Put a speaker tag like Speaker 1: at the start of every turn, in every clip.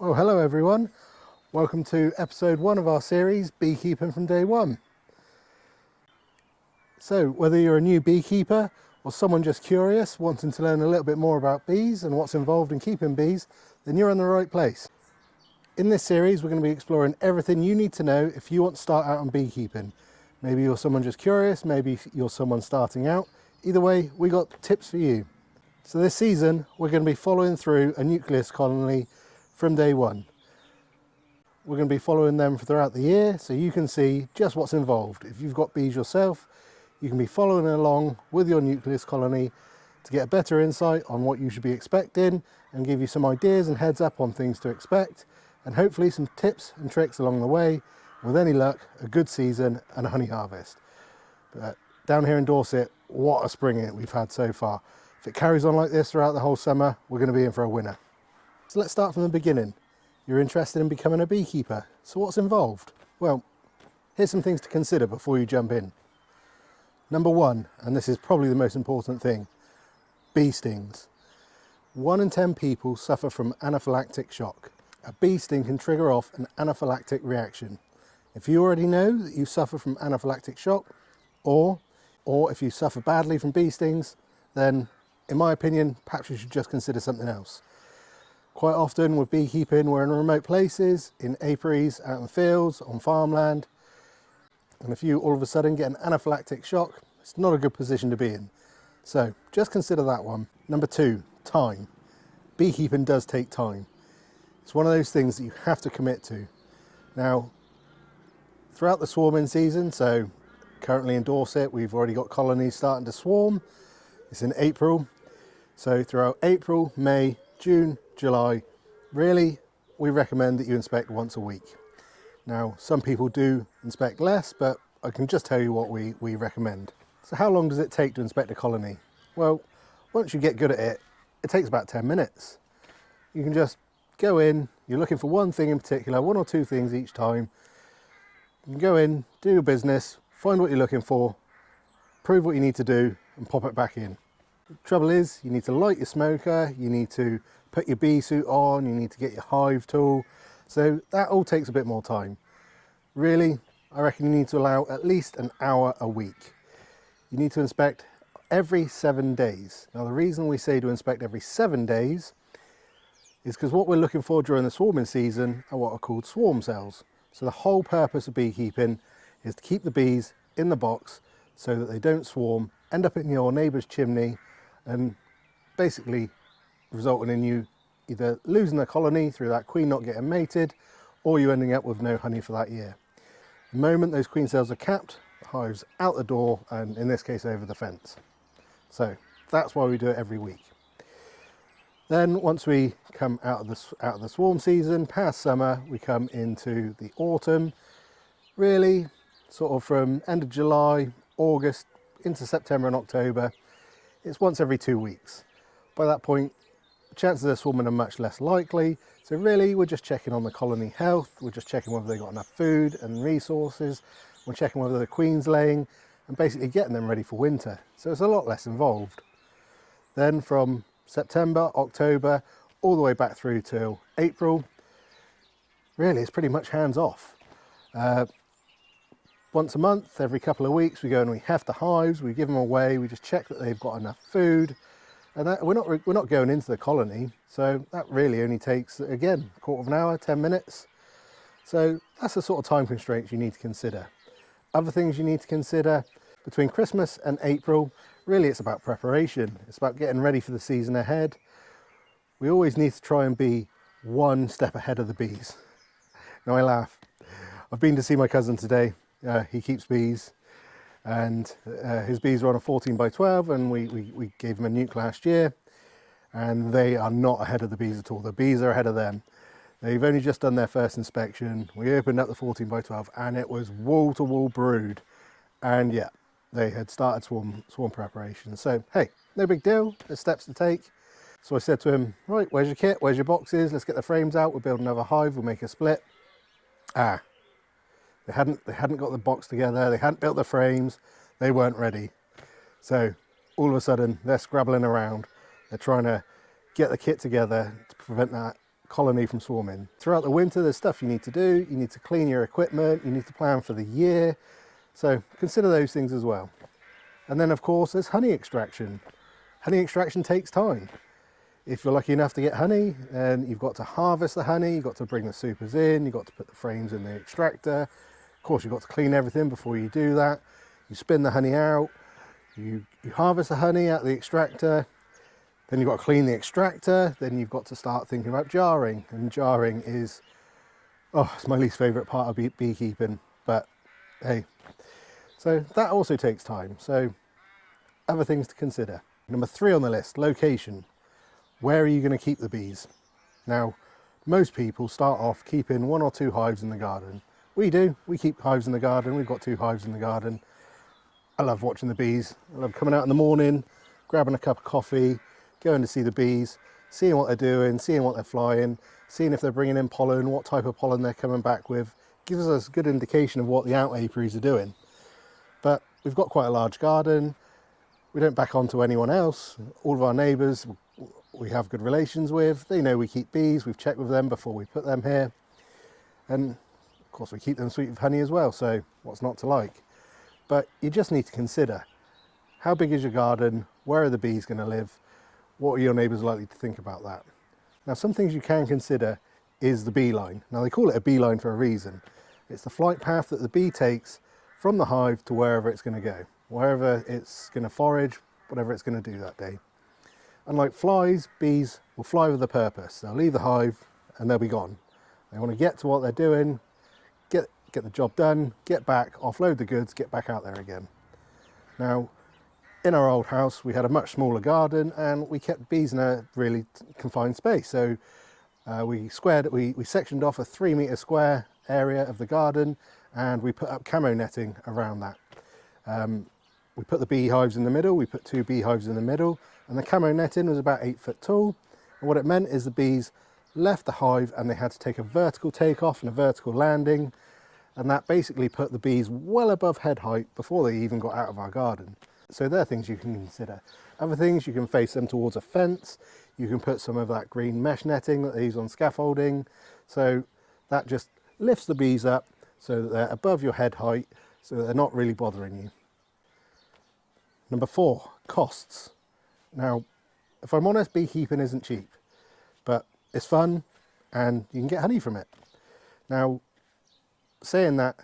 Speaker 1: Well, hello everyone. Welcome to episode 1 of our series, Beekeeping from Day One. So, whether you're a new beekeeper or someone just curious, wanting to learn a little bit more about bees and what's involved in keeping bees, then you're in the right place. In this series, we're going to be exploring everything you need to know if you want to start out on beekeeping. Maybe you're someone just curious, maybe you're someone starting out. Either way, we got tips for you. So this season, we're going to be following through a nucleus colony from day one. We're going to be following them throughout the year so you can see just what's involved. If you've got bees yourself, you can be following along with your nucleus colony to get a better insight on what you should be expecting and give you some ideas and heads up on things to expect, and hopefully some tips and tricks along the way. With any luck, a good season and a honey harvest. But down here in Dorset, what a spring we've had so far. If it carries on like this throughout the whole summer, we're going to be in for a winner. So let's start from the beginning. You're interested in becoming a beekeeper. So what's involved? Well, here's some things to consider before you jump in. Number 1, and this is probably the most important thing, bee stings. 1 in 10 people suffer from anaphylactic shock. A bee sting can trigger off an anaphylactic reaction. If you already know that you suffer from anaphylactic shock, or if you suffer badly from bee stings, then in my opinion, perhaps you should just consider something else. Quite often with beekeeping, we're in remote places, in apiaries, out in the fields, on farmland. And if you all of a sudden get an anaphylactic shock, it's not a good position to be in. So just consider that one. Number 2, time. Beekeeping does take time. It's one of those things that you have to commit to. Now, throughout the swarming season, so currently in Dorset, we've already got colonies starting to swarm. It's in April. So throughout April, May, June, July, really, we recommend that you inspect once a week. Now, some people do inspect less, but I can just tell you what we recommend. So how long does it take to inspect a colony? Well, once you get good at it, it takes about 10 minutes. You can just go in, you're looking for one thing in particular, 1 or 2 things each time. You can go in, do your business, find what you're looking for, prove what you need to do, and pop it back in. The trouble is, you need to light your smoker, you need to put your bee suit on, you need to get your hive tool. So that all takes a bit more time. Really, I reckon you need to allow at least an hour a week. You need to inspect every 7 days. Now the reason we say to inspect every 7 days is because what we're looking for during the swarming season are what are called swarm cells. So the whole purpose of beekeeping is to keep the bees in the box so that they don't swarm, end up in your neighbour's chimney, and basically resulting in you either losing the colony through that queen not getting mated, or you ending up with no honey for that year. The moment those queen cells are capped, the hive's out the door, and in this case over the fence. So that's why we do it every week. Then once we come out of the swarm season, past summer, we come into the autumn. Really, sort of from end of July, August, into September and October, it's once every 2 weeks. By that point, chances of swarming are much less likely. So really, we're just checking on the colony health. We're just checking whether they've got enough food and resources. We're checking whether the queen's laying and basically getting them ready for winter. So it's a lot less involved. Then from September, October, all the way back through till April, really it's pretty much hands off. Once a month, every couple of weeks, we go and we heft the hives, we give them away, we just check that they've got enough food. And that, we're not going into the colony, so that really only takes, again, a quarter of an hour, 10 minutes. So that's the sort of time constraints you need to consider. Other things you need to consider, between Christmas and April, really it's about preparation. It's about getting ready for the season ahead. We always need to try and be 1 step ahead of the bees. Now I laugh. I've been to see my cousin today. He keeps bees. And his bees are on a 14 by 12, and we gave him a nuke last year, and they are not ahead of the bees at all. The bees are ahead of them. They've only just done their first inspection. We opened up the 14 by 12 and it was wall to wall brood, and yeah, they had started swarm preparation. So hey, no big deal, there's steps to take. So I said to him, right, where's your kit, where's your boxes, let's get the frames out, we'll build another hive, we'll make a split. They hadn't got the box together, they hadn't built the frames, they weren't ready. So all of a sudden they're scrabbling around, they're trying to get the kit together to prevent that colony from swarming. Throughout the winter, there's stuff you need to do. You need to clean your equipment, you need to plan for the year. So consider those things as well. And then of course, there's honey extraction. Honey extraction takes time. If you're lucky enough to get honey, then you've got to harvest the honey, you've got to bring the supers in, you've got to put the frames in the extractor. Of course, you've got to clean everything before you do that. You spin the honey out, you harvest the honey out of the extractor, then you've got to clean the extractor, then you've got to start thinking about jarring. And jarring is, it's my least favourite part of beekeeping, but hey. So that also takes time. So other things to consider. Number 3 on the list, location. Where are you going to keep the bees? Now, most people start off keeping 1 or 2 hives in the garden. We do, we keep hives in the garden. We've got 2 hives in the garden. I love watching the bees. I love coming out in the morning, grabbing a cup of coffee, going to see the bees, seeing what they're doing, seeing what they're flying, seeing if they're bringing in pollen, what type of pollen they're coming back with. Gives us a good indication of what the out apiaries are doing. But we've got quite a large garden. We don't back onto anyone else. All of our neighbours we have good relations with. They know we keep bees. We've checked with them before we put them here. And of course we keep them sweet with honey as well, so what's not to like? But you just need to consider, how big is your garden? Where are the bees going to live? What are your neighbours likely to think about that? Now, some things you can consider is the beeline. Now, they call it a beeline for a reason. It's the flight path that the bee takes from the hive to wherever it's going to go, wherever it's going to forage, whatever it's going to do that day. Unlike flies, bees will fly with a purpose. They'll leave the hive and they'll be gone. They want to get to what they're doing, get the job done, get back, offload the goods, get back out there again. Now, in our old house, we had a much smaller garden and we kept bees in a really confined space. So we sectioned off a 3-metre square area of the garden and we put up camo netting around that. We put the beehives in the middle, we put 2 beehives in the middle, and the camo netting was about 8 foot tall. And what it meant is the bees left the hive and they had to take a vertical takeoff and a vertical landing, and that basically put the bees well above head height before they even got out of our garden. So there are things you can consider. Other things, you can face them towards a fence, you can put some of that green mesh netting that they use on scaffolding, so that just lifts the bees up so that they're above your head height, so that they're not really bothering you. Number 4, costs. Now, if I'm honest, beekeeping isn't cheap, but it's fun and you can get honey from it. Now, saying that,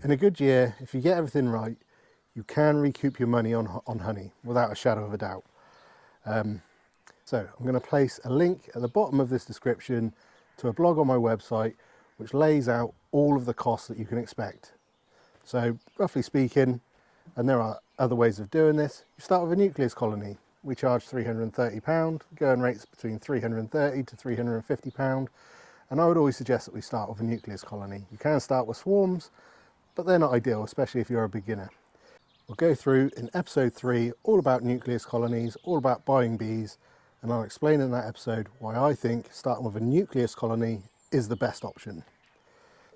Speaker 1: in a good year, if you get everything right, you can recoup your money on honey without a shadow of a doubt. So I'm going to place a link at the bottom of this description to a blog on my website which lays out all of the costs that you can expect. So roughly speaking, and there are other ways of doing this, you start with a nucleus colony. We charge £330, going rates between £330 to £350, and I would always suggest that we start with a nucleus colony. You can start with swarms, but they're not ideal, especially if you're a beginner. We'll go through in episode 3 all about nucleus colonies, all about buying bees, and I'll explain in that episode why I think starting with a nucleus colony is the best option.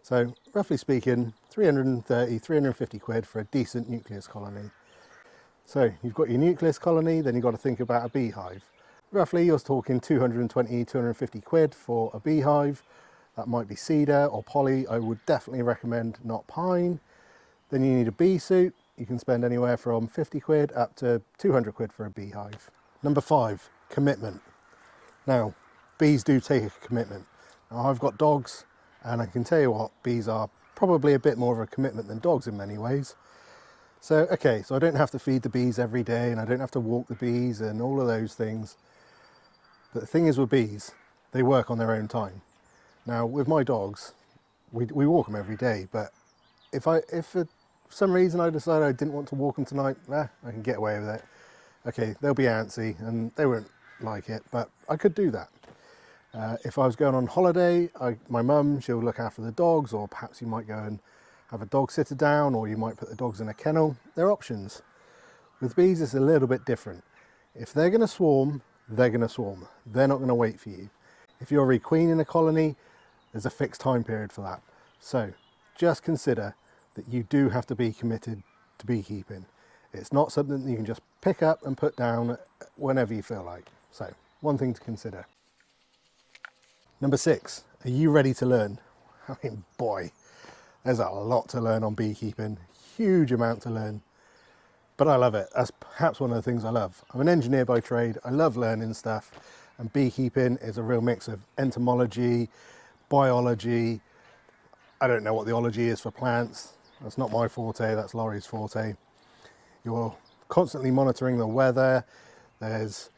Speaker 1: So roughly speaking, 330, 350 quid for a decent nucleus colony. So you've got your nucleus colony, then you've got to think about a beehive. Roughly you're talking 220, 250 quid for a beehive. That might be cedar or poly. I would definitely recommend not pine. Then you need a bee suit. You can spend anywhere from 50 quid up to 200 quid for a beehive. Number 5, commitment. Now, bees do take a commitment. Now, I've got dogs, and I can tell you what, bees are probably a bit more of a commitment than dogs in many ways. So, okay, so I don't have to feed the bees every day, and I don't have to walk the bees and all of those things. But the thing is with bees, they work on their own time. Now, with my dogs, we walk them every day, but if for some reason I decided I didn't want to walk them tonight, I can get away with it. Okay, they'll be antsy and they won't like it, but I could do that. If I was going on holiday, my mum, she'll look after the dogs, or perhaps you might go and have a dog sitter down, or you might put the dogs in a kennel. They're options. With bees, it's a little bit different. If they're going to swarm, they're going to swarm. They're not going to wait for you. If you're requeening a colony, there's a fixed time period for that. So just consider that you do have to be committed to beekeeping. It's not something that you can just pick up and put down whenever you feel like. So one thing to consider. Number 6, are you ready to learn? I mean, boy, there's a lot to learn on beekeeping, huge amount to learn, but I love it. That's perhaps one of the things I love. I'm an engineer by trade, I love learning stuff, and beekeeping is a real mix of entomology, biology. I don't know what the ology is for plants. That's not my forte, that's Laurie's forte. You're constantly monitoring the weather. There's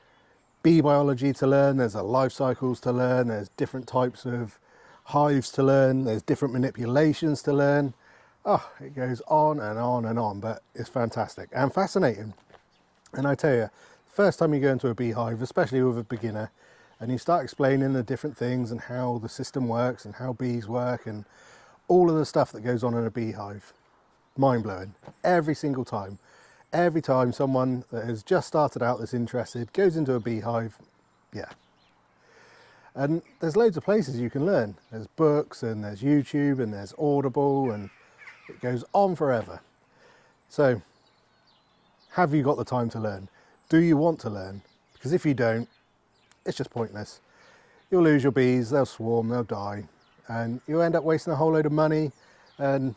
Speaker 1: bee biology to learn, there's life cycles to learn, there's different types of hives to learn, there's different manipulations to learn. Oh, it goes on and on and on, but it's fantastic and fascinating. And I tell you, first time you go into a beehive, especially with a beginner, and you start explaining the different things and how the system works and how bees work and all of the stuff that goes on in a beehive, mind-blowing every single time. Every time someone that has just started out that's interested goes into a beehive, yeah. And there's loads of places you can learn. There's books and there's YouTube and there's Audible, and it goes on forever. So, have you got the time to learn? Do you want to learn? Because if you don't, it's just pointless. You'll lose your bees, they'll swarm, they'll die, and you'll end up wasting a whole load of money, and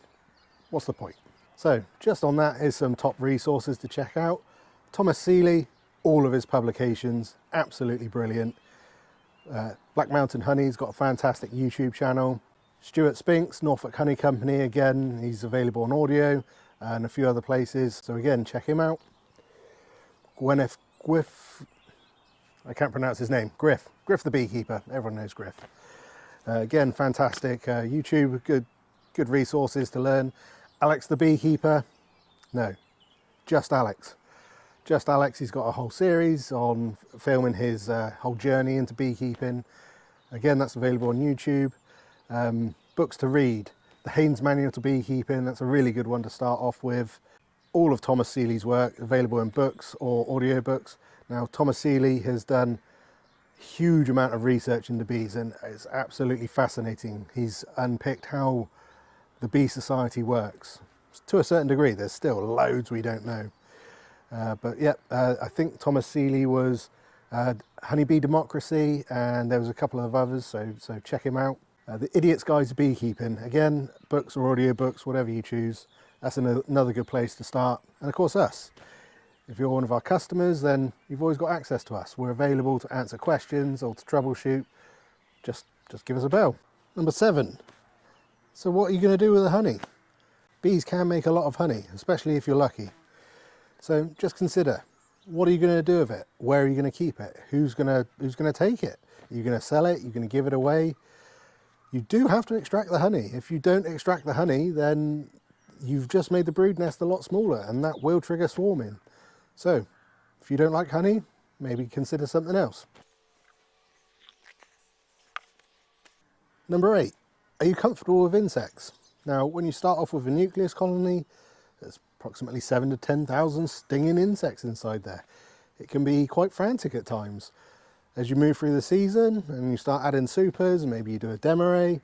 Speaker 1: what's the point? So just on that, here's some top resources to check out. Thomas Seeley, all of his publications, absolutely brilliant. Black Mountain Honey's got a fantastic YouTube channel. Stuart Spinks, Norfolk Honey Company, again, he's available on audio and a few other places. So again, check him out. Gwyneth Griff, I can't pronounce his name, Griff the Beekeeper, everyone knows Griff. Again, fantastic YouTube, good resources to learn. Alex the Beekeeper, no, just Alex. Just Alex, he's got a whole series on filming his whole journey into beekeeping. Again, that's available on YouTube. Books to read, the Haynes Manual to Beekeeping, that's a really good one to start off with. All of Thomas Seeley's work available in books or audiobooks. Now, Thomas Seeley has done a huge amount of research into bees, and it's absolutely fascinating. He's unpicked how the bee society works. To a certain degree, there's still loads we don't know. But yeah, I think Thomas Seeley was Honeybee Democracy, and there was a couple of others, so check him out. The Idiot's Guide to Beekeeping, again, books or audiobooks, whatever you choose. That's another good place to start. And of course us. If you're one of our customers, then you've always got access to us. We're available to answer questions or to troubleshoot. Just give us a bell. Number 7. So what are you going to do with the honey? Bees can make a lot of honey, especially if you're lucky. So just consider, what are you going to do with it? Where are you going to keep it? Who's going to take it? Are you going to sell it? Are you going to give it away? You do have to extract the honey. If you don't extract the honey, then you've just made the brood nest a lot smaller, and that will trigger swarming. So if you don't like honey, maybe consider something else. Number 8. Are you comfortable with insects? Now, when you start off with a nucleus colony, there's approximately 7,000 to 10,000 stinging insects inside there. It can be quite frantic at times. As you move through the season and you start adding supers, and maybe you do a demarree,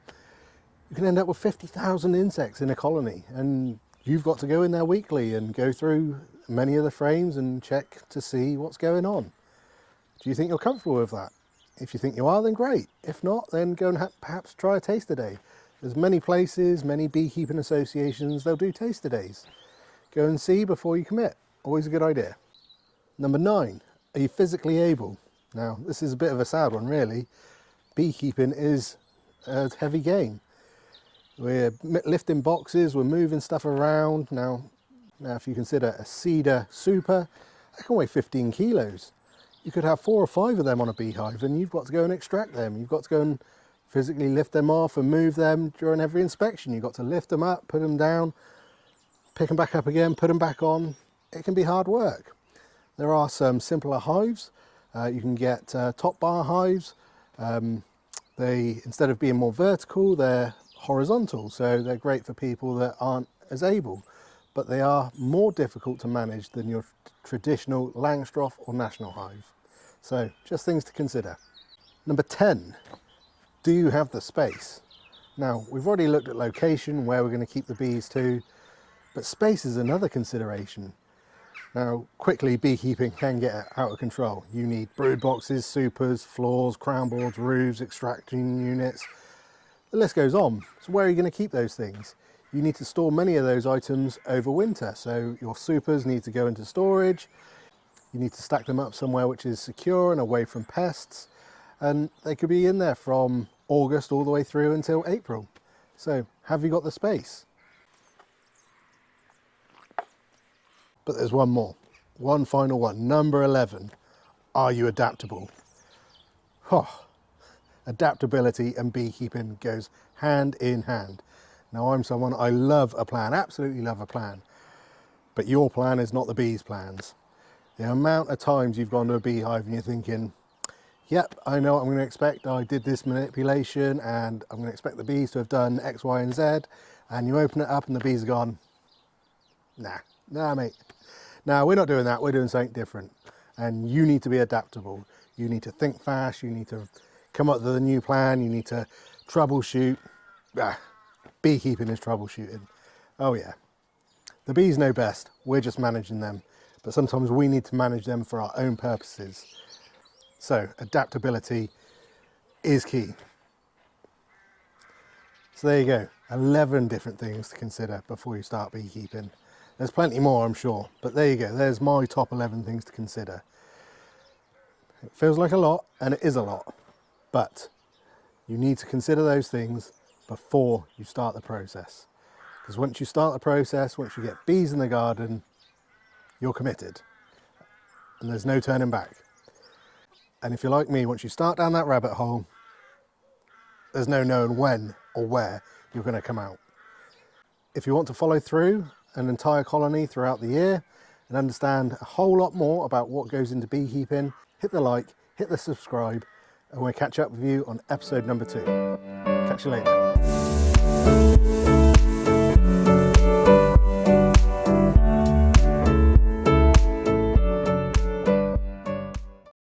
Speaker 1: you can end up with 50,000 insects in a colony, and you've got to go in there weekly and go through many of the frames and check to see what's going on. Do you think you're comfortable with that? If you think you are, then great. If not, then go and perhaps try a taster day. There's many places, many beekeeping associations, they'll do taster days. Go and see before you commit. Always a good idea. Number 9, are you physically able? Now, this is a bit of a sad one, really. Beekeeping is a heavy game. We're lifting boxes, we're moving stuff around. Now if you consider a cedar super, that can weigh 15 kilos. You could have 4 or 5 of them on a beehive, and you've got to go and extract them. You've got to go and physically lift them off and move them during every inspection. You've got to lift them up, put them down, pick them back up again, put them back on. It can be hard work. There are some simpler hives. You can get top bar hives. They, instead of being more vertical, they're horizontal, so they're great for people that aren't as able, but they are more difficult to manage than your traditional Langstroth or National hive. So just things to consider. Number 10, do you have the space? Now, we've already looked at location, where we're going to keep the bees to, but space is another consideration. Now, quickly beekeeping can get out of control. You need brood boxes, supers, floors, crown boards, roofs, extraction units. The list goes on. So where are you going to keep those things? You need to store many of those items over winter. So your supers need to go into storage. You need to stack them up somewhere which is secure and away from pests. And they could be in there from August all the way through until April. So have you got the space? But there's one more, one final one, number 11. Are you adaptable? Oh, adaptability and beekeeping goes hand in hand. Now I'm someone, I love a plan, absolutely love a plan. But your plan is not the bees' plans. The amount of times you've gone to a beehive and you're thinking, yep, I know what I'm going to expect. I did this manipulation and I'm going to expect the bees to have done X, Y, and Z. And you open it up and the bees are gone, nah, mate. Now, we're not doing that. We're doing something different. And you need to be adaptable. You need to think fast. You need to come up with a new plan. You need to troubleshoot. Beekeeping is troubleshooting. Oh, yeah. The bees know best. We're just managing them. But sometimes we need to manage them for our own purposes. So adaptability is key. So there you go, 11 different things to consider before you start beekeeping. There's plenty more, I'm sure, but there you go, there's my top 11 things to consider. It feels like a lot, and it is a lot, but you need to consider those things before you start the process. Because once you start the process, once you get bees in the garden, you're committed, and there's no turning back. And if you're like me, once you start down that rabbit hole, there's no knowing when or where you're going to come out. If you want to follow through an entire colony throughout the year and understand a whole lot more about what goes into beekeeping, hit the like, hit the subscribe, and we'll catch up with you on episode number 2. Catch you later.